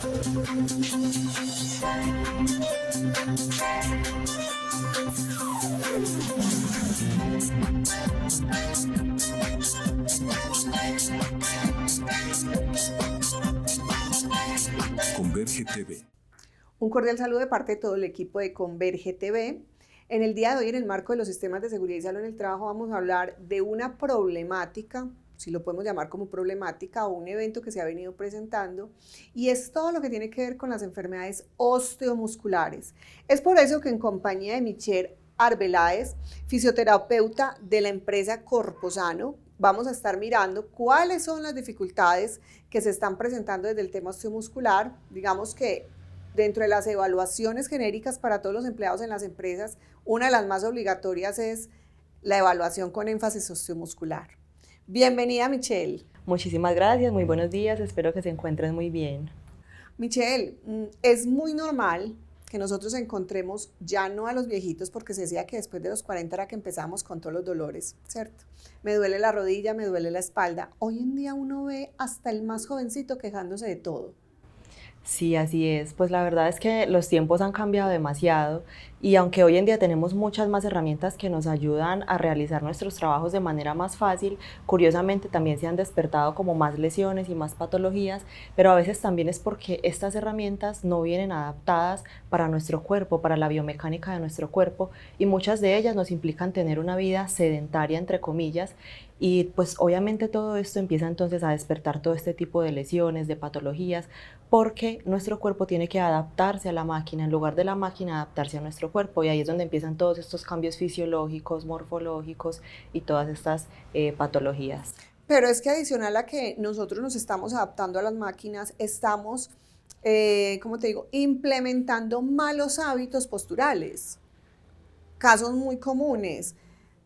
Converge TV. Un cordial saludo de parte de todo el equipo de Converge TV. En el día de hoy, en el marco de los sistemas de seguridad y salud en el trabajo, vamos a hablar de una problemática, si lo podemos llamar como problemática, o un evento que se ha venido presentando, y es todo lo que tiene que ver con las enfermedades osteomusculares. Es por eso que en compañía de Michelle Arbeláez, fisioterapeuta de la empresa Corposano, vamos a estar mirando cuáles son las dificultades que se están presentando desde el tema osteomuscular. Digamos que dentro de las evaluaciones genéricas para todos los empleados en las empresas, una de las más obligatorias es la evaluación con énfasis osteomuscular. Bienvenida, Michelle. Muchísimas gracias, muy buenos días, espero que se encuentren muy bien. Michelle, es muy normal que nosotros encontremos ya no a los viejitos, porque se decía que después de los 40 era que empezamos con todos los dolores, ¿cierto? Me duele la rodilla, me duele la espalda. Hoy en día uno ve hasta el más jovencito quejándose de todo. Sí, así es. Pues la verdad es que los tiempos han cambiado demasiado y aunque hoy en día tenemos muchas más herramientas que nos ayudan a realizar nuestros trabajos de manera más fácil, curiosamente también se han despertado como más lesiones y más patologías, pero a veces también es porque estas herramientas no vienen adaptadas para nuestro cuerpo, para la biomecánica de nuestro cuerpo, y muchas de ellas nos implican tener una vida sedentaria, entre comillas. Y pues obviamente todo esto empieza entonces a despertar todo este tipo de lesiones, de patologías, porque nuestro cuerpo tiene que adaptarse a la máquina, en lugar de la máquina adaptarse a nuestro cuerpo, y ahí es donde empiezan todos estos cambios fisiológicos, morfológicos y todas estas patologías. Pero es que adicional a que nosotros nos estamos adaptando a las máquinas, estamos, ¿cómo te digo?, implementando malos hábitos posturales. Casos muy comunes.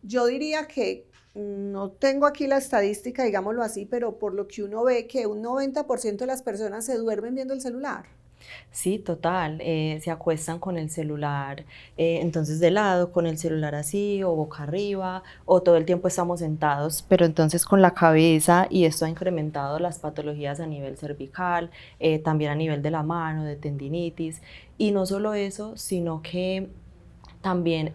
Yo diría que, no tengo aquí la estadística, digámoslo así, pero por lo que uno ve, que un 90% de las personas se duermen viendo el celular. Sí, total, se acuestan con el celular, entonces de lado, con el celular así, o boca arriba, o todo el tiempo estamos sentados, pero entonces con la cabeza, y esto ha incrementado las patologías a nivel cervical, también a nivel de la mano, de tendinitis, y no solo eso, sino que también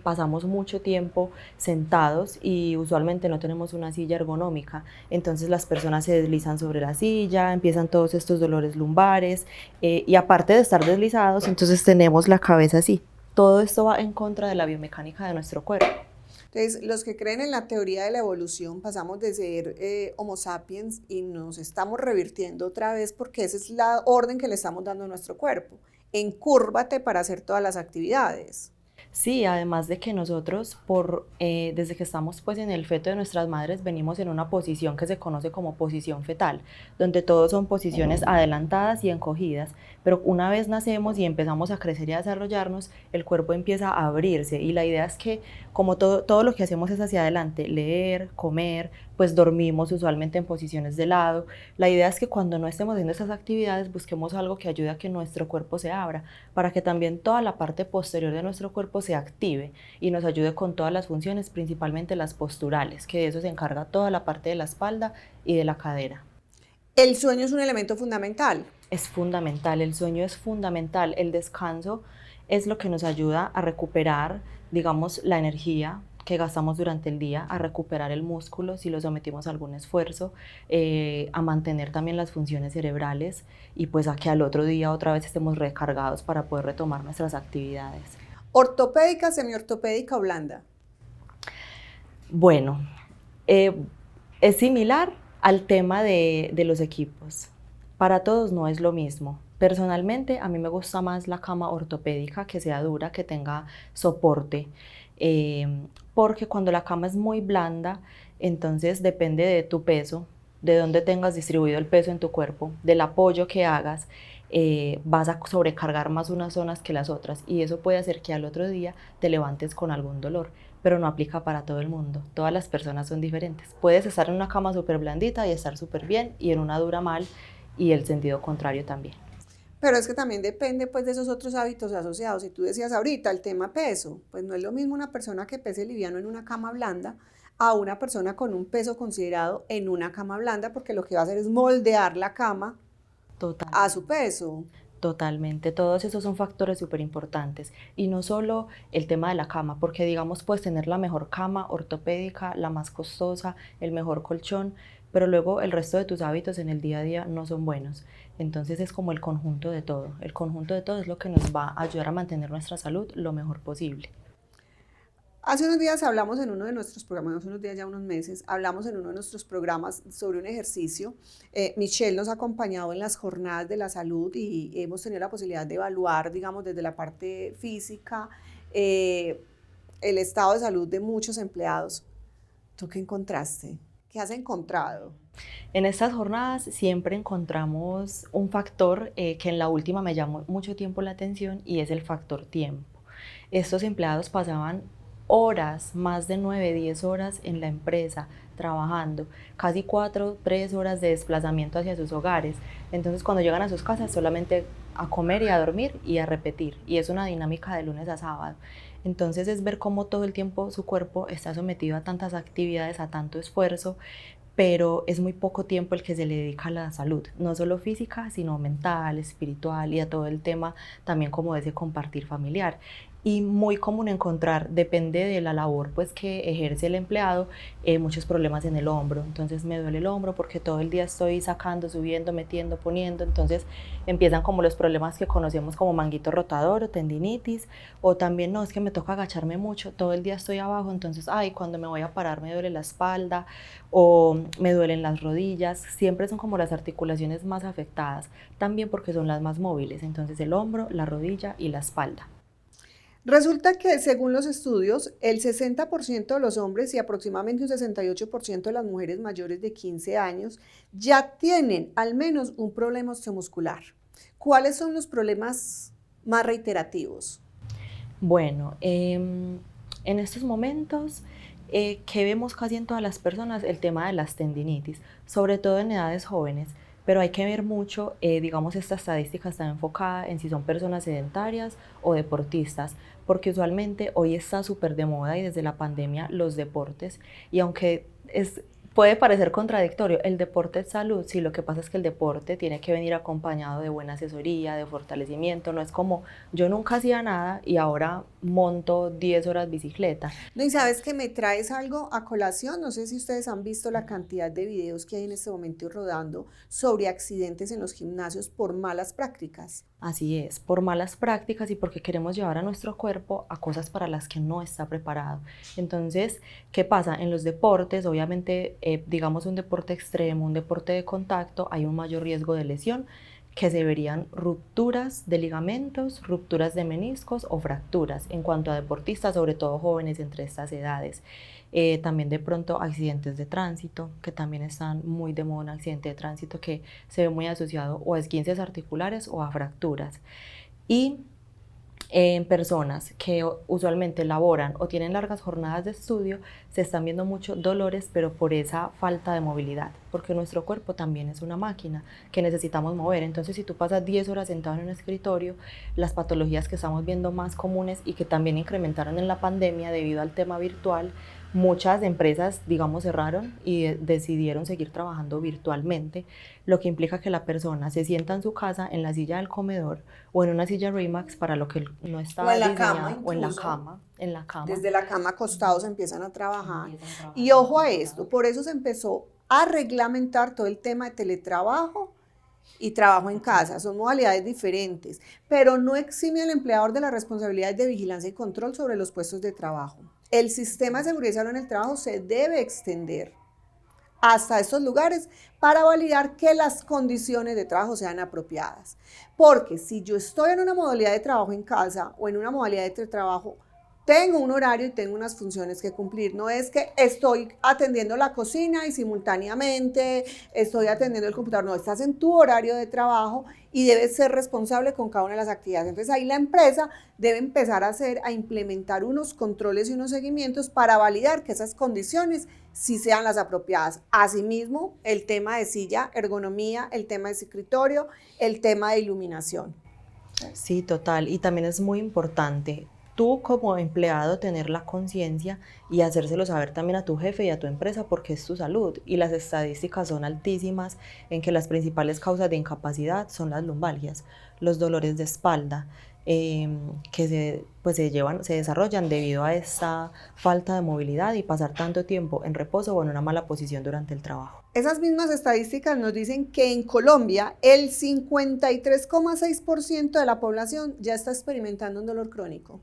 pasamos mucho tiempo sentados y usualmente no tenemos una silla ergonómica, entonces las personas se deslizan sobre la silla, empiezan todos estos dolores lumbares, y aparte de estar deslizados, entonces tenemos la cabeza así. Todo esto va en contra de la biomecánica de nuestro cuerpo. Entonces, los que creen en la teoría de la evolución, pasamos de ser Homo sapiens y nos estamos revirtiendo otra vez, porque esa es la orden que le estamos dando a nuestro cuerpo. Encúrvate para hacer todas las actividades. Sí, además de que nosotros, desde que estamos pues en el feto de nuestras madres, venimos en una posición que se conoce como posición fetal, donde todos son posiciones adelantadas y encogidas, pero una vez nacemos y empezamos a crecer y a desarrollarnos, el cuerpo empieza a abrirse, y la idea es que, como todo lo que hacemos es hacia adelante, leer, comer, pues dormimos usualmente en posiciones de lado. La idea es que cuando no estemos haciendo esas actividades busquemos algo que ayude a que nuestro cuerpo se abra, para que también toda la parte posterior de nuestro cuerpo se active y nos ayude con todas las funciones, principalmente las posturales, que de eso se encarga toda la parte de la espalda y de la cadera. El sueño es un elemento fundamental. Es fundamental, el sueño es fundamental, el descanso es lo que nos ayuda a recuperar, digamos, la energía que gastamos durante el día, a recuperar el músculo si lo sometimos a algún esfuerzo, a mantener también las funciones cerebrales, y pues a que al otro día otra vez estemos recargados para poder retomar nuestras actividades. ¿Ortopédica, semiortopédica o blanda? Bueno, es similar al tema de los equipos. Para todos no es lo mismo. Personalmente, a mí me gusta más la cama ortopédica, que sea dura, que tenga soporte, porque cuando la cama es muy blanda, entonces depende de tu peso, de dónde tengas distribuido el peso en tu cuerpo, del apoyo que hagas, vas a sobrecargar más unas zonas que las otras, y eso puede hacer que al otro día te levantes con algún dolor, pero no aplica para todo el mundo. Todas las personas son diferentes. Puedes estar en una cama súper blandita y estar súper bien, y en una dura mal, y el sentido contrario también. Pero es que también depende pues de esos otros hábitos asociados. Si tú decías ahorita el tema peso, pues no es lo mismo una persona que pese liviano en una cama blanda a una persona con un peso considerado en una cama blanda, porque lo que va a hacer es moldear la cama a su peso. Totalmente, todos esos son factores súper importantes y no solo el tema de la cama, porque digamos puedes tener la mejor cama ortopédica, la más costosa, el mejor colchón, pero luego el resto de tus hábitos en el día a día no son buenos. Entonces es como el conjunto de todo es lo que nos va a ayudar a mantener nuestra salud lo mejor posible. Hace unos días hablamos en uno de nuestros programas, hace unos días ya unos meses, hablamos en uno de nuestros programas sobre un ejercicio. Michelle nos ha acompañado en las jornadas de la salud y hemos tenido la posibilidad de evaluar, digamos, desde la parte física, el estado de salud de muchos empleados. ¿Tú qué encontraste? ¿Qué has encontrado? En estas jornadas siempre encontramos un factor que en la última me llamó mucho tiempo la atención y es el factor tiempo. Estos empleados pasaban horas, más de 9, 10 horas en la empresa trabajando, casi 4, 3 horas de desplazamiento hacia sus hogares. Entonces cuando llegan a sus casas solamente a comer y a dormir y a repetir. Y es una dinámica de lunes a sábado. Entonces es ver cómo todo el tiempo su cuerpo está sometido a tantas actividades, a tanto esfuerzo, pero es muy poco tiempo el que se le dedica a la salud, no solo física, sino mental, espiritual y a todo el tema también como ese compartir familiar. Y muy común encontrar, depende de la labor pues que ejerce el empleado, muchos problemas en el hombro. Entonces me duele el hombro porque todo el día estoy sacando, subiendo, metiendo, poniendo. Entonces empiezan como los problemas que conocemos como manguito rotador o tendinitis, o también no, es que me toca agacharme mucho, todo el día estoy abajo, entonces ay, cuando me voy a parar me duele la espalda o me duelen las rodillas. Siempre son como las articulaciones más afectadas, también porque son las más móviles. Entonces el hombro, la rodilla y la espalda. Resulta que según los estudios, el 60% de los hombres y aproximadamente un 68% de las mujeres mayores de 15 años ya tienen al menos un problema osteomuscular. ¿Cuáles son los problemas más reiterativos? Bueno, en estos momentos que vemos casi en todas las personas el tema de las tendinitis, sobre todo en edades jóvenes, pero hay que ver mucho, digamos, esta estadística está enfocada en si son personas sedentarias o deportistas, porque usualmente hoy está súper de moda y desde la pandemia los deportes, y aunque puede parecer contradictorio, el deporte es salud, sí, lo que pasa es que el deporte tiene que venir acompañado de buena asesoría, de fortalecimiento, no es como yo nunca hacía nada y ahora monto 10 horas bicicleta. No, y sabes que me traes algo a colación, no sé si ustedes han visto la cantidad de videos que hay en este momento rodando sobre accidentes en los gimnasios por malas prácticas. Así es, por malas prácticas y porque queremos llevar a nuestro cuerpo a cosas para las que no está preparado. Entonces, ¿qué pasa? En los deportes, obviamente, digamos un deporte extremo, un deporte de contacto, hay un mayor riesgo de lesión, que se verían rupturas de ligamentos, rupturas de meniscos o fracturas en cuanto a deportistas, sobre todo jóvenes entre estas edades. También de pronto accidentes de tránsito, que también están muy de moda, un accidente de tránsito que se ve muy asociado o a esguinces articulares o a fracturas. Y en personas que usualmente laboran o tienen largas jornadas de estudio, se están viendo muchos dolores, pero por esa falta de movilidad, porque nuestro cuerpo también es una máquina que necesitamos mover. Entonces, si tú pasas 10 horas sentado en un escritorio, las patologías que estamos viendo más comunes y que también incrementaron en la pandemia debido al tema virtual, muchas empresas, digamos, cerraron y decidieron seguir trabajando virtualmente, lo que implica que la persona se sienta en su casa, en la silla del comedor o en una silla Raymax para lo que no estaba diseñado, o en la cama. Desde la cama acostados empiezan a trabajar. Y ojo a esto, por eso se empezó a reglamentar todo el tema de teletrabajo y trabajo en casa. Son modalidades diferentes, pero no exime al empleador de las responsabilidades de vigilancia y control sobre los puestos de trabajo. El sistema de seguridad y salud en el trabajo se debe extender hasta estos lugares para validar que las condiciones de trabajo sean apropiadas. Porque si yo estoy en una modalidad de trabajo en casa o en una modalidad de teletrabajo, tengo un horario y tengo unas funciones que cumplir. No es que estoy atendiendo la cocina y simultáneamente estoy atendiendo el computador. No, estás en tu horario de trabajo y debes ser responsable con cada una de las actividades. Entonces ahí la empresa debe empezar a implementar unos controles y unos seguimientos para validar que esas condiciones sí sean las apropiadas. Asimismo, el tema de silla, ergonomía, el tema de escritorio, el tema de iluminación. Sí, total. Y también es muy importante tú como empleado tener la conciencia y hacérselo saber también a tu jefe y a tu empresa porque es tu salud. Y las estadísticas son altísimas en que las principales causas de incapacidad son las lumbalgias, los dolores de espalda, que se desarrollan debido a esta falta de movilidad y pasar tanto tiempo en reposo o en una mala posición durante el trabajo. Esas mismas estadísticas nos dicen que en Colombia el 53,6% de la población ya está experimentando un dolor crónico.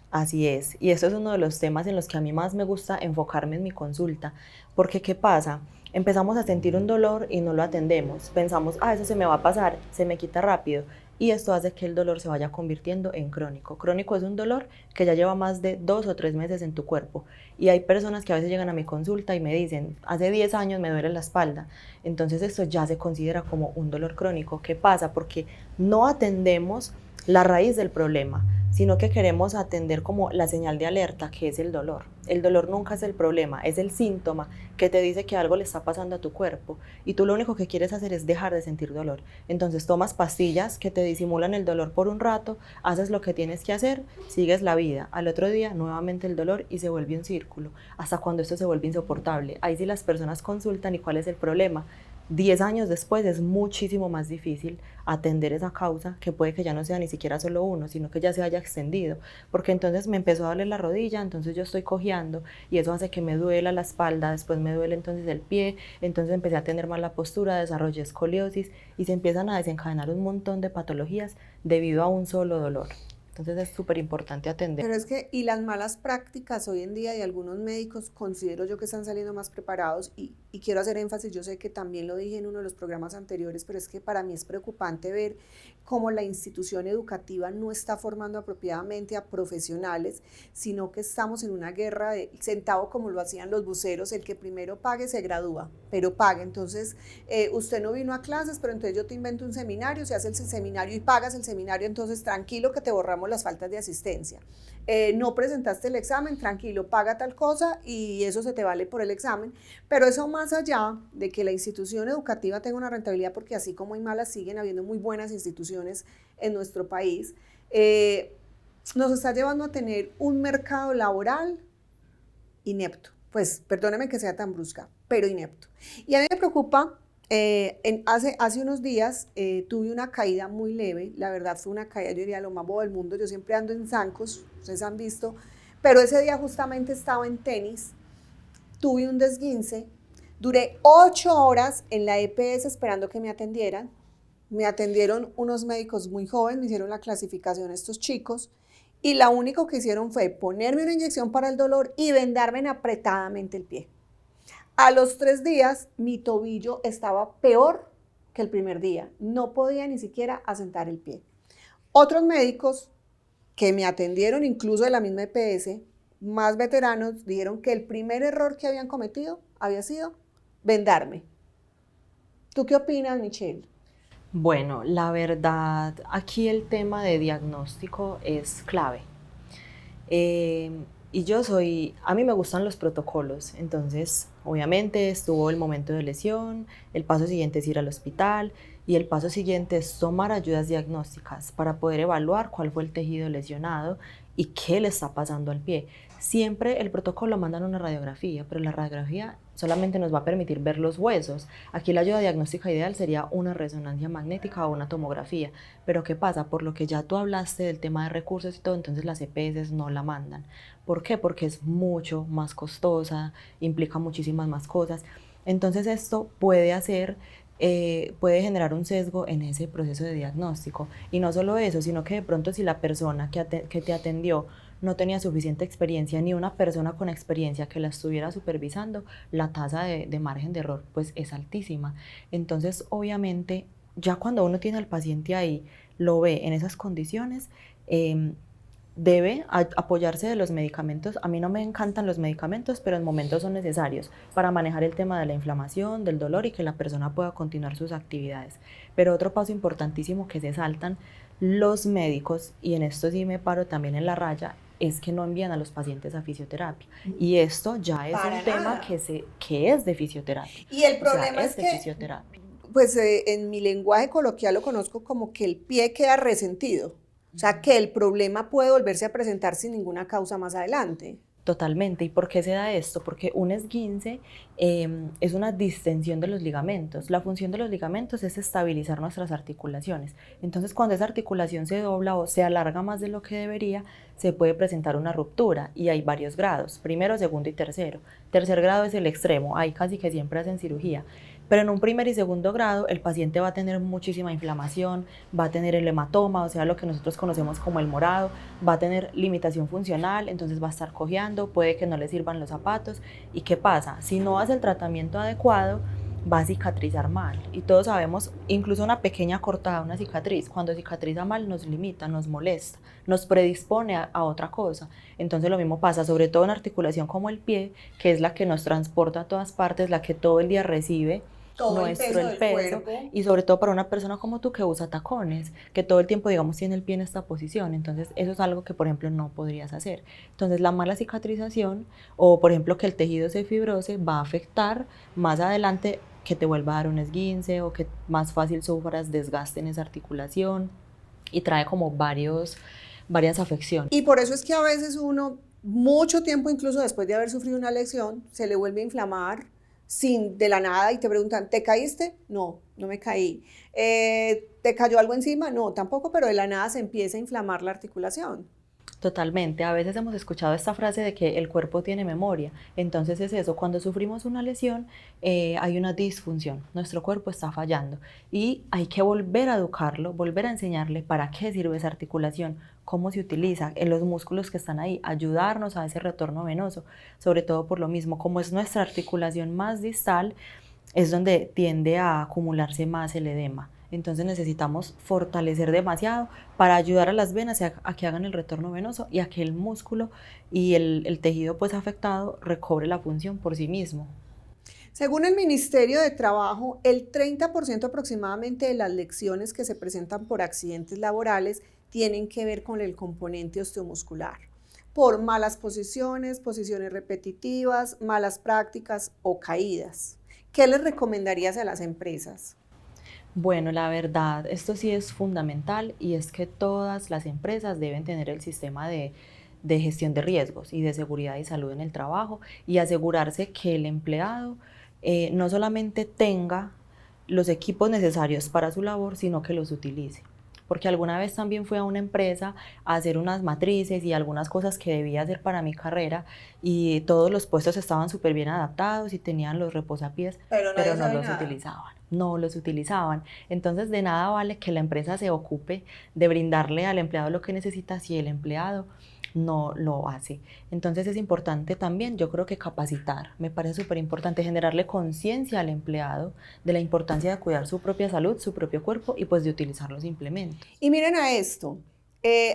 Así es, y eso es uno de los temas en los que a mí más me gusta enfocarme en mi consulta, porque ¿qué pasa? Empezamos a sentir un dolor y no lo atendemos, pensamos, eso se me va a pasar, se me quita rápido, y esto hace que el dolor se vaya convirtiendo en crónico. Crónico es un dolor que ya lleva más de 2 o 3 meses en tu cuerpo, y hay personas que a veces llegan a mi consulta y me dicen, hace 10 años me duele la espalda, entonces esto ya se considera como un dolor crónico. ¿Qué pasa? Porque no atendemos la raíz del problema, sino que queremos atender como la señal de alerta, que es el dolor. El dolor nunca es el problema, es el síntoma que te dice que algo le está pasando a tu cuerpo y tú lo único que quieres hacer es dejar de sentir dolor. Entonces tomas pastillas que te disimulan el dolor por un rato, haces lo que tienes que hacer, sigues la vida. Al otro día nuevamente el dolor y se vuelve un círculo, hasta cuando esto se vuelve insoportable. Ahí sí las personas consultan y ¿cuál es el problema? 10 años después es muchísimo más difícil atender esa causa, que puede que ya no sea ni siquiera solo uno, sino que ya se haya extendido, porque entonces me empezó a doler la rodilla, entonces yo estoy cojeando y eso hace que me duela la espalda, después me duele entonces el pie, entonces empecé a tener mala postura, desarrollé escoliosis y se empiezan a desencadenar un montón de patologías debido a un solo dolor. Entonces es súper importante atender. Pero es que, y las malas prácticas hoy en día de algunos médicos, considero yo que están saliendo más preparados y quiero hacer énfasis, yo sé que también lo dije en uno de los programas anteriores, pero es que para mí es preocupante ver cómo la institución educativa no está formando apropiadamente a profesionales, sino que estamos en una guerra de centavo como lo hacían los buceros, el que primero pague se gradúa, pero pague. Entonces, usted no vino a clases, pero entonces yo te invento un seminario, se hace el seminario y pagas el seminario, entonces tranquilo que te borramos las faltas de asistencia. No presentaste el examen, tranquilo, paga tal cosa y eso se te vale por el examen, pero eso más allá de que la institución educativa tenga una rentabilidad, porque así como hay malas, siguen habiendo muy buenas instituciones en nuestro país, nos está llevando a tener un mercado laboral inepto. Pues perdóneme que sea tan brusca, pero inepto. Y a mí me preocupa. Hace unos días tuve una caída muy leve, la verdad fue una caída, yo diría lo más bobo del mundo, yo siempre ando en zancos, ustedes han visto, pero ese día justamente estaba en tenis, tuve un desguince, duré 8 horas en la EPS esperando que me atendieron unos médicos muy jóvenes, me hicieron la clasificación estos chicos, y lo único que hicieron fue ponerme una inyección para el dolor y vendarme apretadamente el pie. A los 3 días, mi tobillo estaba peor que el primer día. No podía ni siquiera asentar el pie. Otros médicos que me atendieron, incluso de la misma EPS, más veteranos, dijeron que el primer error que habían cometido había sido vendarme. ¿Tú qué opinas, Michelle? Bueno, la verdad, aquí el tema de diagnóstico es clave. A mí me gustan los protocolos, entonces obviamente estuvo el momento de lesión, el paso siguiente es ir al hospital y el paso siguiente es tomar ayudas diagnósticas para poder evaluar cuál fue el tejido lesionado y qué le está pasando al pie. Siempre el protocolo mandan una radiografía, pero la radiografía solamente nos va a permitir ver los huesos. Aquí la ayuda diagnóstica ideal sería una resonancia magnética o una tomografía. Pero ¿qué pasa? Por lo que ya tú hablaste del tema de recursos y todo, entonces las EPS no la mandan. ¿Por qué? Porque es mucho más costosa, implica muchísimas más cosas. Entonces esto puede generar un sesgo en ese proceso de diagnóstico. Y no solo eso, sino que de pronto si la persona que te atendió no tenía suficiente experiencia, ni una persona con experiencia que la estuviera supervisando, la tasa de margen de error pues es altísima. Entonces, obviamente, ya cuando uno tiene al paciente ahí, lo ve en esas condiciones, debe apoyarse de los medicamentos. A mí no me encantan los medicamentos, pero en momentos son necesarios para manejar el tema de la inflamación, del dolor y que la persona pueda continuar sus actividades. Pero otro paso importantísimo que se saltan los médicos, y en esto sí me paro también en la raya, es que no envían a los pacientes a fisioterapia. Y esto ya es un tema que es de fisioterapia. Y el problema es que, fisioterapia. Pues en mi lenguaje coloquial lo conozco como que el pie queda resentido. O sea, que el problema puede volverse a presentar sin ninguna causa más adelante. Totalmente. ¿Y por qué se da esto? Porque un esguince es una distensión de los ligamentos. La función de los ligamentos es estabilizar nuestras articulaciones. Entonces, cuando esa articulación se dobla o se alarga más de lo que debería, se puede presentar una ruptura y hay varios grados, primero, segundo y tercero. Tercer grado es el extremo, ahí casi que siempre hacen cirugía. Pero en un primer y segundo grado el paciente va a tener muchísima inflamación, va a tener el hematoma, o sea, lo que nosotros conocemos como el morado, va a tener limitación funcional, entonces va a estar cojeando, puede que no le sirvan los zapatos. ¿Y qué pasa? Si no hace el tratamiento adecuado, va a cicatrizar mal. Y todos sabemos, incluso una pequeña cortada, una cicatriz, cuando cicatriza mal nos limita, nos molesta, nos predispone a otra cosa. Entonces lo mismo pasa, sobre todo en articulación como el pie, que es la que nos transporta a todas partes, la que todo el día recibe Todo el nuestro peso el del peso, cuerpo. y sobre todo para una persona como tú que usa tacones, que todo el tiempo, digamos, tiene el pie en esta posición. Entonces eso es algo que, por ejemplo, no podrías hacer. Entonces la mala cicatrización o, por ejemplo, que el tejido se fibrose va a afectar más adelante que te vuelva a dar un esguince o que más fácil sufras desgaste en esa articulación, y trae como varias afecciones. Y por eso es que a veces uno, mucho tiempo incluso después de haber sufrido una lesión, se le vuelve a inflamar sin de la nada y te preguntan, ¿te caíste? No, no me caí. ¿Te cayó algo encima? No, tampoco, pero de la nada se empieza a inflamar la articulación. Totalmente. A veces hemos escuchado esta frase de que el cuerpo tiene memoria. Entonces es eso, cuando sufrimos una lesión hay una disfunción, nuestro cuerpo está fallando y hay que volver a educarlo, volver a enseñarle para qué sirve esa articulación, cómo se utiliza, en los músculos que están ahí, ayudarnos a ese retorno venoso, sobre todo por lo mismo, como es nuestra articulación más distal, es donde tiende a acumularse más el edema. Entonces necesitamos fortalecer demasiado para ayudar a las venas a que hagan el retorno venoso y a que el músculo y el tejido pues afectado recobre la función por sí mismo. Según el Ministerio de Trabajo, el 30% aproximadamente de las lesiones que se presentan por accidentes laborales tienen que ver con el componente osteomuscular, por malas posiciones, posiciones repetitivas, malas prácticas o caídas. ¿Qué les recomendarías a las empresas? Bueno, la verdad, esto sí es fundamental y es que todas las empresas deben tener el sistema de gestión de riesgos y de seguridad y salud en el trabajo y asegurarse que el empleado no solamente tenga los equipos necesarios para su labor, sino que los utilice. Porque alguna vez también fui a una empresa a hacer unas matrices y algunas cosas que debía hacer para mi carrera y todos los puestos estaban súper bien adaptados y tenían los reposapiés, Pero pero nadie no sabe los nada. utilizaban, no los utilizaban. Entonces de nada vale que la empresa se ocupe de brindarle al empleado lo que necesita si el empleado no lo hace. Entonces es importante también, yo creo que capacitar, me parece súper importante generarle conciencia al empleado de la importancia de cuidar su propia salud, su propio cuerpo y pues de utilizar los implementos. Y miren a esto,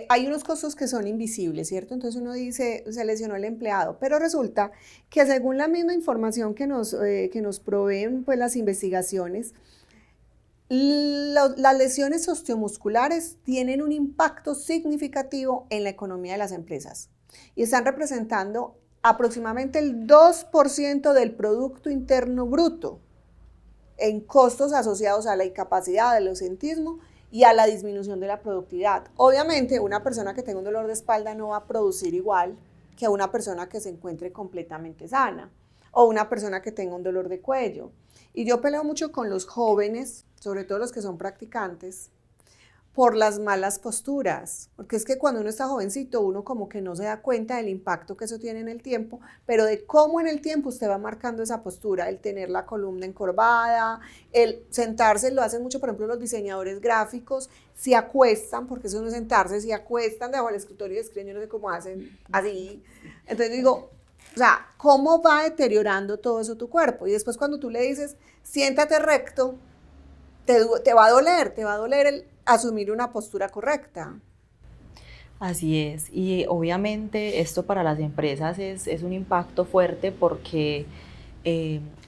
hay unos costos que son invisibles, ¿cierto? Entonces uno dice, se lesionó el empleado, pero resulta que según la misma información que nos proveen pues, las investigaciones, las lesiones osteomusculares tienen un impacto significativo en la economía de las empresas y están representando aproximadamente el 2% del Producto Interno Bruto en costos asociados a la incapacidad, al ausentismo y a la disminución de la productividad. Obviamente, una persona que tenga un dolor de espalda no va a producir igual que una persona que se encuentre completamente sana o una persona que tenga un dolor de cuello. Y yo peleo mucho con los jóvenes, sobre todo los que son practicantes, por las malas posturas, porque es que cuando uno está jovencito, uno como que no se da cuenta del impacto que eso tiene en el tiempo, pero de cómo en el tiempo usted va marcando esa postura, el tener la columna encorvada, el sentarse, lo hacen mucho, por ejemplo, los diseñadores gráficos, se acuestan, porque eso no es sentarse, se acuestan debajo del escritorio y escriben, yo no sé cómo hacen, así. Entonces digo, o sea, ¿cómo va deteriorando todo eso tu cuerpo? Y después cuando tú le dices, siéntate recto, te va a doler el asumir una postura correcta. Así es, y obviamente esto para las empresas es un impacto fuerte porque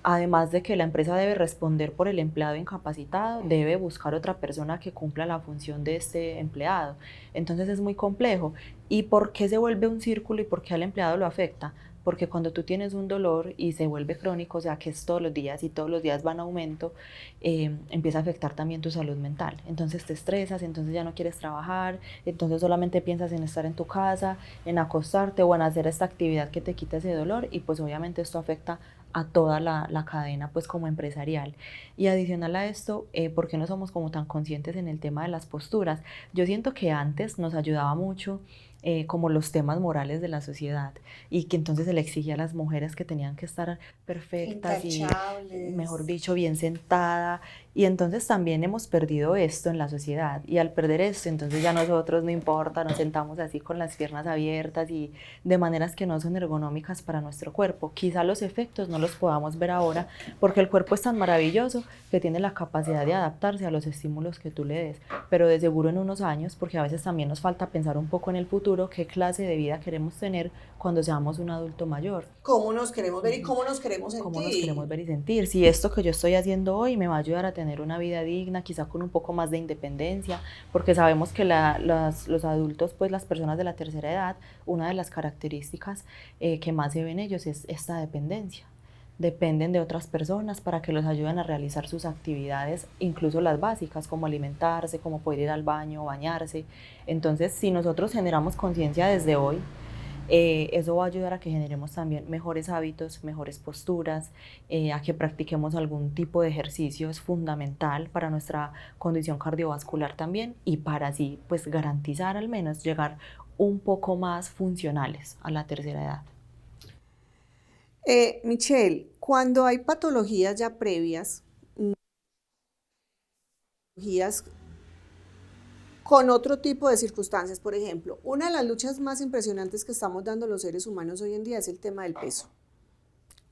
además de que la empresa debe responder por el empleado incapacitado, debe buscar otra persona que cumpla la función de este empleado. Entonces es muy complejo. ¿Y por qué se vuelve un círculo y por qué al empleado lo afecta? porque cuando tú tienes un dolor y se vuelve crónico, o sea, que es todos los días y todos los días va en aumento, empieza a afectar también tu salud mental. Entonces te estresas, entonces ya no quieres trabajar, entonces solamente piensas en estar en tu casa, en acostarte o en hacer esta actividad que te quita ese dolor, y pues obviamente esto afecta a toda la cadena pues como empresarial. Y adicional a esto, ¿por qué no somos como tan conscientes en el tema de las posturas? Yo siento que antes nos ayudaba mucho como los temas morales de la sociedad, y que entonces se le exigía a las mujeres que tenían que estar perfectas y, mejor Intachables. dicho, bien sentada, y entonces también hemos perdido esto en la sociedad, y al perder esto entonces ya nosotros no importa, nos sentamos así con las piernas abiertas y de maneras que no son ergonómicas para nuestro cuerpo. Quizá los efectos no los podamos ver ahora porque el cuerpo es tan maravilloso que tiene la capacidad de adaptarse a los estímulos que tú le des, pero de seguro en unos años, porque a veces también nos falta pensar un poco en el futuro, qué clase de vida queremos tener cuando seamos un adulto mayor. ¿Cómo nos queremos ver y Ujú. cómo nos queremos Cómo nos queremos sentir? ver y sentir, si esto que yo estoy haciendo hoy me va a ayudar a tener una vida digna, quizá con un poco más de independencia, porque sabemos que los adultos, pues las personas de la tercera edad, una de las características que más se ven en ellos es esta dependencia. Dependen de otras personas para que los ayuden a realizar sus actividades, incluso las básicas, como alimentarse, como poder ir al baño, bañarse. Entonces, si nosotros generamos conciencia desde hoy, eso va a ayudar a que generemos también mejores hábitos, mejores posturas, a que practiquemos algún tipo de ejercicio. Es fundamental para nuestra condición cardiovascular también, y para así pues garantizar al menos llegar un poco más funcionales a la tercera edad. Michelle, cuando hay patologías ya previas, patologías con otro tipo de circunstancias, por ejemplo, una de las luchas más impresionantes que estamos dando los seres humanos hoy en día es el tema del peso.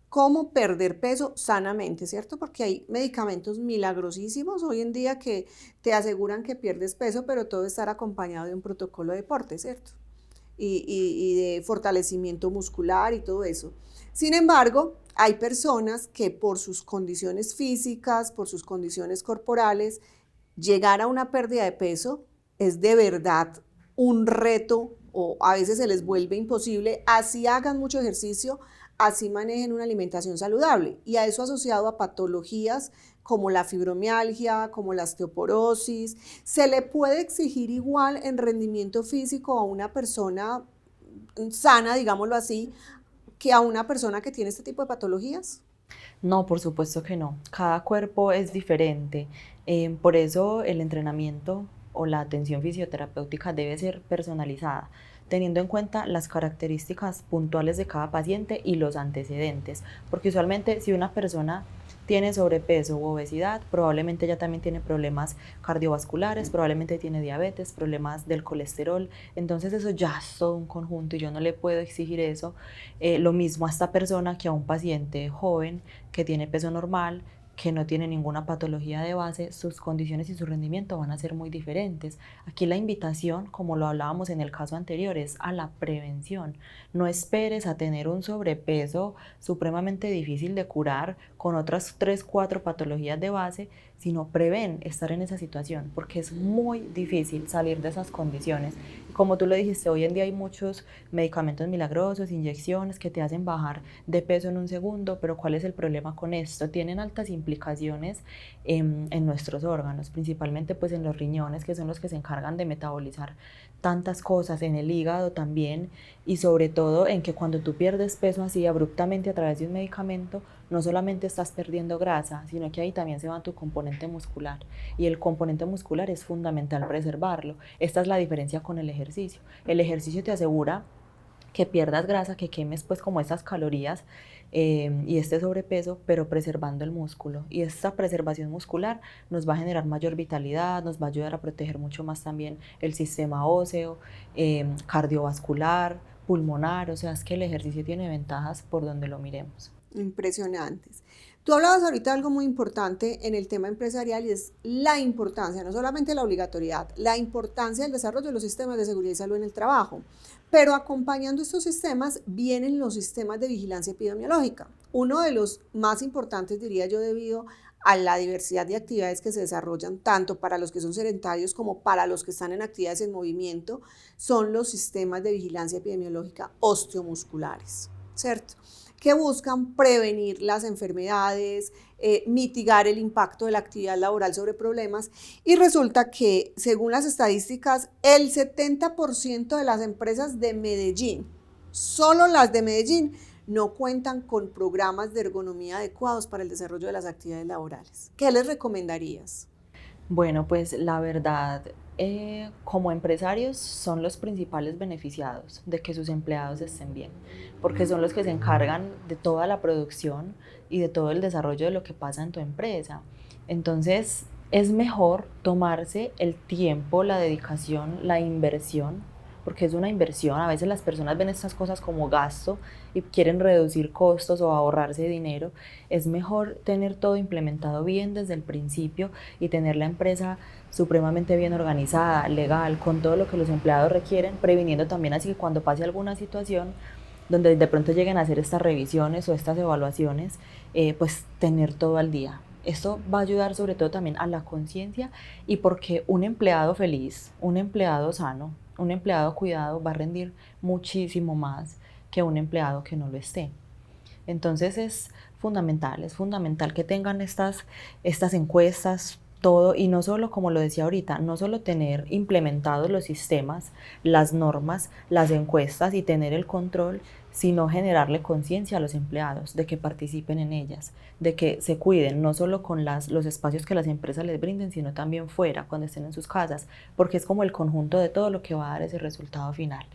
Cómo perder peso sanamente, ¿cierto? Porque hay medicamentos milagrosísimos hoy en día que te aseguran que pierdes peso, pero todo estar acompañado de un protocolo de deporte, ¿cierto? Y de fortalecimiento muscular y todo eso. Sin embargo, hay personas que por sus condiciones físicas, por sus condiciones corporales, llegar a una pérdida de peso es de verdad un reto, o a veces se les vuelve imposible, así hagan mucho ejercicio, así manejen una alimentación saludable, y a eso asociado a patologías como la fibromialgia, como la osteoporosis. ¿Se le puede exigir igual en rendimiento físico a una persona sana, digámoslo así, que a una persona que tiene este tipo de patologías? No, por supuesto que no. Cada cuerpo es diferente. Por eso el entrenamiento o la atención fisioterapéutica debe ser personalizada, teniendo en cuenta las características puntuales de cada paciente y los antecedentes. Porque usualmente si una persona tiene sobrepeso u obesidad, probablemente ella también tiene problemas cardiovasculares, probablemente tiene diabetes, problemas del colesterol. Entonces eso ya es todo un conjunto y yo no le puedo exigir eso. Lo mismo a esta persona que a un paciente joven que tiene peso normal, que no tiene ninguna patología de base. Sus condiciones y su rendimiento van a ser muy diferentes. Aquí la invitación, como lo hablábamos en el caso anterior, es a la prevención. No esperes a tener un sobrepeso supremamente difícil de curar con otras 3, 4 patologías de base, sino prevén estar en esa situación, porque es muy difícil salir de esas condiciones. Como tú lo dijiste, hoy en día hay muchos medicamentos milagrosos, inyecciones que te hacen bajar de peso en un segundo, pero ¿cuál es el problema con esto? Tienen altas implicaciones en nuestros órganos, principalmente pues en los riñones, que son los que se encargan de metabolizar tantas cosas, en el hígado también, y sobre todo en que cuando tú pierdes peso así abruptamente a través de un medicamento, no solamente estás perdiendo grasa, sino que ahí también se va tu componente muscular, y el componente muscular es fundamental preservarlo. Esta es la diferencia con el ejercicio. El ejercicio te asegura que pierdas grasa, que quemes pues como esas calorías y este sobrepeso, pero preservando el músculo. Y esta preservación muscular nos va a generar mayor vitalidad, nos va a ayudar a proteger mucho más también el sistema óseo, cardiovascular, pulmonar. O sea, es que el ejercicio tiene ventajas por donde lo miremos. Impresionantes. Tú hablabas ahorita de algo muy importante en el tema empresarial, y es la importancia, no solamente la obligatoriedad, la importancia del desarrollo de los sistemas de seguridad y salud en el trabajo. Pero acompañando estos sistemas vienen los sistemas de vigilancia epidemiológica. Uno de los más importantes, diría yo, debido a la diversidad de actividades que se desarrollan, tanto para los que son sedentarios como para los que están en actividades en movimiento, son los sistemas de vigilancia epidemiológica osteomusculares. ¿cierto? Que buscan prevenir las enfermedades, mitigar el impacto de la actividad laboral sobre problemas, y resulta que, según las estadísticas, el 70% de las empresas de Medellín, solo las de Medellín, no cuentan con programas de ergonomía adecuados para el desarrollo de las actividades laborales. ¿Qué les recomendarías? Bueno, pues la verdad, como empresarios son los principales beneficiados de que sus empleados estén bien, porque son los que se encargan de toda la producción y de todo el desarrollo de lo que pasa en tu empresa. Entonces, es mejor tomarse el tiempo, la dedicación, la inversión, porque es una inversión. A veces las personas ven estas cosas como gasto y quieren reducir costos o ahorrarse dinero. Es mejor tener todo implementado bien desde el principio y tener la empresa supremamente bien organizada, legal, con todo lo que los empleados requieren, previniendo también así que cuando pase alguna situación donde de pronto lleguen a hacer estas revisiones o estas evaluaciones, pues tener todo al día. Esto va a ayudar sobre todo también a la conciencia, y porque un empleado feliz, un empleado sano, un empleado cuidado va a rendir muchísimo más que un empleado que no lo esté. Entonces es fundamental que tengan estas encuestas, todo, y no solo, como lo decía ahorita, no solo tener implementados los sistemas, las normas, las encuestas y tener el control, sino generarle conciencia a los empleados de que participen en ellas, de que se cuiden, no solo con los espacios que las empresas les brinden, sino también fuera, cuando estén en sus casas, porque es como el conjunto de todo lo que va a dar ese resultado final.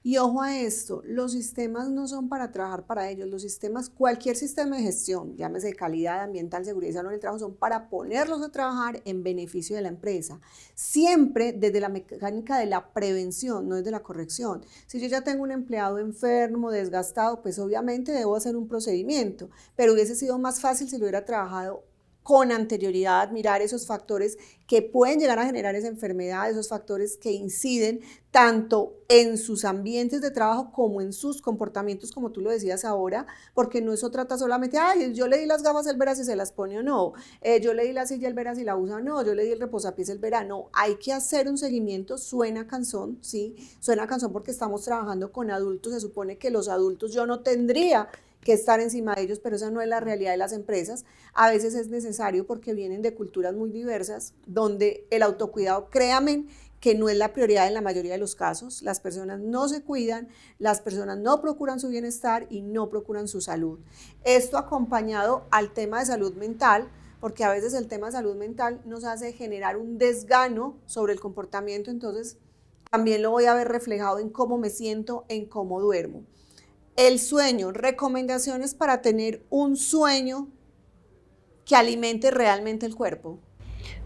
Y ojo a esto, los sistemas no son para trabajar para ellos, los sistemas, cualquier sistema de gestión, llámese calidad, ambiental, seguridad y salud en el trabajo, son para ponerlos a trabajar en beneficio de la empresa, siempre desde la mecánica de la prevención, no desde la corrección. Si yo ya tengo un empleado enfermo, desgastado, pues obviamente debo hacer un procedimiento, pero hubiese sido más fácil si lo hubiera trabajado con anterioridad, mirar esos factores que pueden llegar a generar esa enfermedad, esos factores que inciden tanto en sus ambientes de trabajo como en sus comportamientos, como tú lo decías ahora, porque no eso trata solamente, ay, yo le di las gafas, él verá si se las pone o no, yo le di la silla, él verá si la usa o no, yo le di el reposapiés, él verá, no, hay que hacer un seguimiento, suena cansón, sí, suena cansón porque estamos trabajando con adultos, se supone que los adultos yo no tendría que estar encima de ellos, pero esa no es la realidad de las empresas. A veces es necesario porque vienen de culturas muy diversas, donde el autocuidado, créanme, que no es la prioridad en la mayoría de los casos. Las personas no se cuidan, las personas no procuran su bienestar y no procuran su salud. Esto acompañado al tema de salud mental, porque a veces el tema de salud mental nos hace generar un desgano sobre el comportamiento, entonces también lo voy a ver reflejado en cómo me siento, en cómo duermo. El sueño, recomendaciones para tener un sueño que alimente realmente el cuerpo.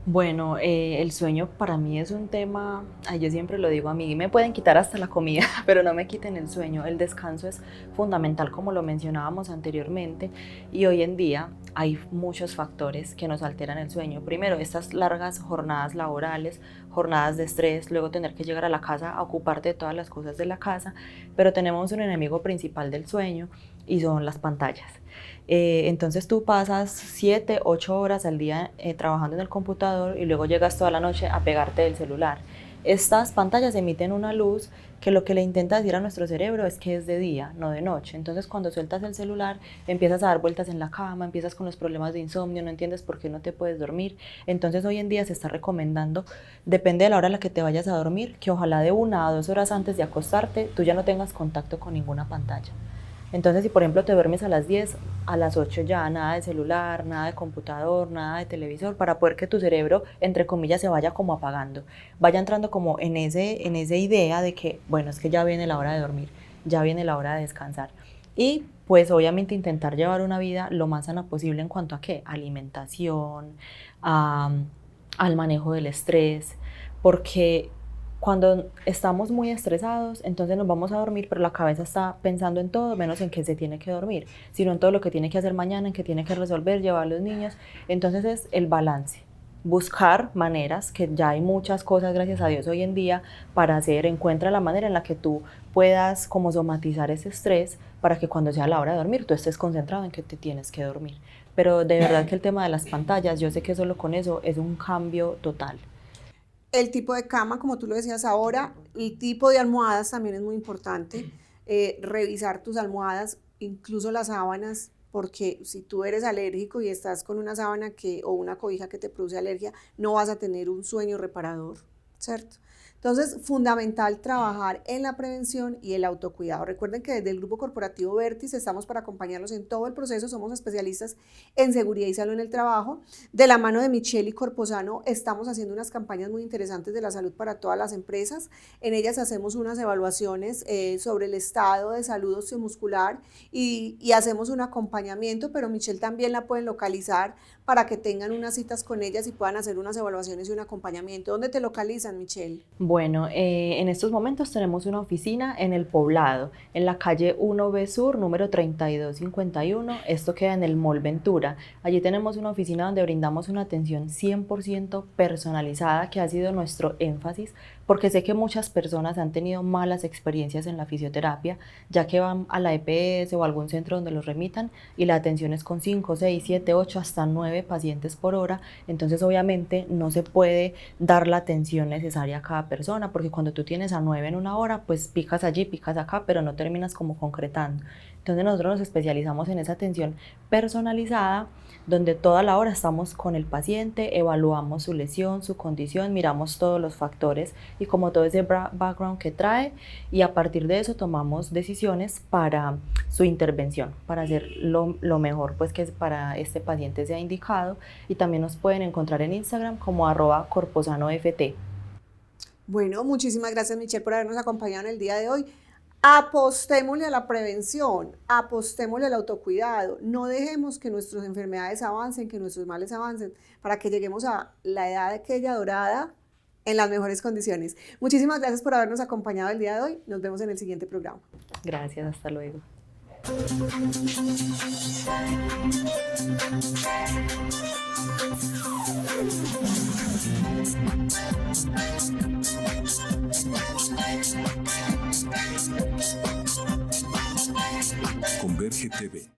Bueno, el sueño para mí es un tema, ay, yo siempre lo digo, a mí me pueden quitar hasta la comida, pero no me quiten el sueño. El descanso es fundamental, como lo mencionábamos anteriormente, y hoy en día hay muchos factores que nos alteran el sueño. Primero, estas largas jornadas laborales, jornadas de estrés, luego tener que llegar a la casa a ocuparte de todas las cosas de la casa, pero tenemos un enemigo principal del sueño y son las pantallas. Entonces tú pasas 7, 8 horas al día trabajando en el computador y luego llegas toda la noche a pegarte del celular. Estas pantallas emiten una luz que lo que le intenta decir a nuestro cerebro es que es de día, no de noche. Entonces cuando sueltas el celular empiezas a dar vueltas en la cama, empiezas con los problemas de insomnio, no entiendes por qué no te puedes dormir. Entonces hoy en día se está recomendando, depende de la hora a la que te vayas a dormir, que ojalá de 1 a 2 horas antes de acostarte tú ya no tengas contacto con ninguna pantalla. Entonces, si por ejemplo te duermes a las 10, a las 8 ya nada de celular, nada de computador, nada de televisor, para poder que tu cerebro, entre comillas, se vaya como apagando, vaya entrando como en esa idea de que, bueno, es que ya viene la hora de dormir, ya viene la hora de descansar. Y pues obviamente intentar llevar una vida lo más sana posible en cuanto a qué, alimentación, a, al manejo del estrés, porque cuando estamos muy estresados, entonces nos vamos a dormir, pero la cabeza está pensando en todo, menos en que se tiene que dormir, sino en todo lo que tiene que hacer mañana, en que tiene que resolver, llevar a los niños. Entonces es el balance. Buscar maneras, que ya hay muchas cosas, gracias a Dios, hoy en día para hacer. Encuentra la manera en la que tú puedas como somatizar ese estrés para que cuando sea la hora de dormir tú estés concentrado en que te tienes que dormir. Pero de verdad que el tema de las pantallas, yo sé que solo con eso es un cambio total. El tipo de cama, como tú lo decías ahora, el tipo de almohadas también es muy importante. Revisar tus almohadas. incluso las sábanas, porque si tú eres alérgico y estás con una sábana o una cobija que te produce alergia, no vas a tener un sueño reparador, ¿cierto? Entonces, fundamental trabajar en la prevención y el autocuidado. Recuerden que desde el Grupo Corporativo Vertis estamos para acompañarlos en todo el proceso, somos especialistas en seguridad y salud en el trabajo. De la mano de Michelle y Corposano estamos haciendo unas campañas muy interesantes de la salud para todas las empresas. En ellas hacemos unas evaluaciones sobre el estado de salud osteomuscular y hacemos un acompañamiento, pero Michelle también la pueden localizar para que tengan unas citas con ellas y puedan hacer unas evaluaciones y un acompañamiento. ¿Dónde te localizan, Michelle? Bueno, en estos momentos tenemos una oficina en El Poblado, en la calle 1B Sur, número 3251. Esto queda en el Mall Ventura. Allí tenemos una oficina donde brindamos una atención 100% personalizada, que ha sido nuestro énfasis, porque sé que muchas personas han tenido malas experiencias en la fisioterapia, ya que van a la EPS o algún centro donde los remitan y la atención es con 5, 6, 7, 8, hasta 9 pacientes por hora. Entonces, obviamente, no se puede dar la atención necesaria a cada persona, porque cuando tú tienes a 9 en una hora, pues picas allí, picas acá, pero no terminas como concretando. Entonces nosotros nos especializamos en esa atención personalizada, donde toda la hora estamos con el paciente, evaluamos su lesión, su condición, miramos todos los factores y como todo ese background que trae, y a partir de eso tomamos decisiones para su intervención, para hacer lo mejor pues que para este paciente sea indicado. Y también nos pueden encontrar en Instagram como @corposanoft. Bueno, muchísimas gracias, Michelle, por habernos acompañado en el día de hoy. Apostémosle a la prevención, apostémosle al autocuidado, no dejemos que nuestras enfermedades avancen, que nuestros males avancen, para que lleguemos a la edad aquella dorada en las mejores condiciones. Muchísimas gracias por habernos acompañado el día de hoy. Nos vemos en el siguiente programa. Gracias, hasta luego. Converge TV.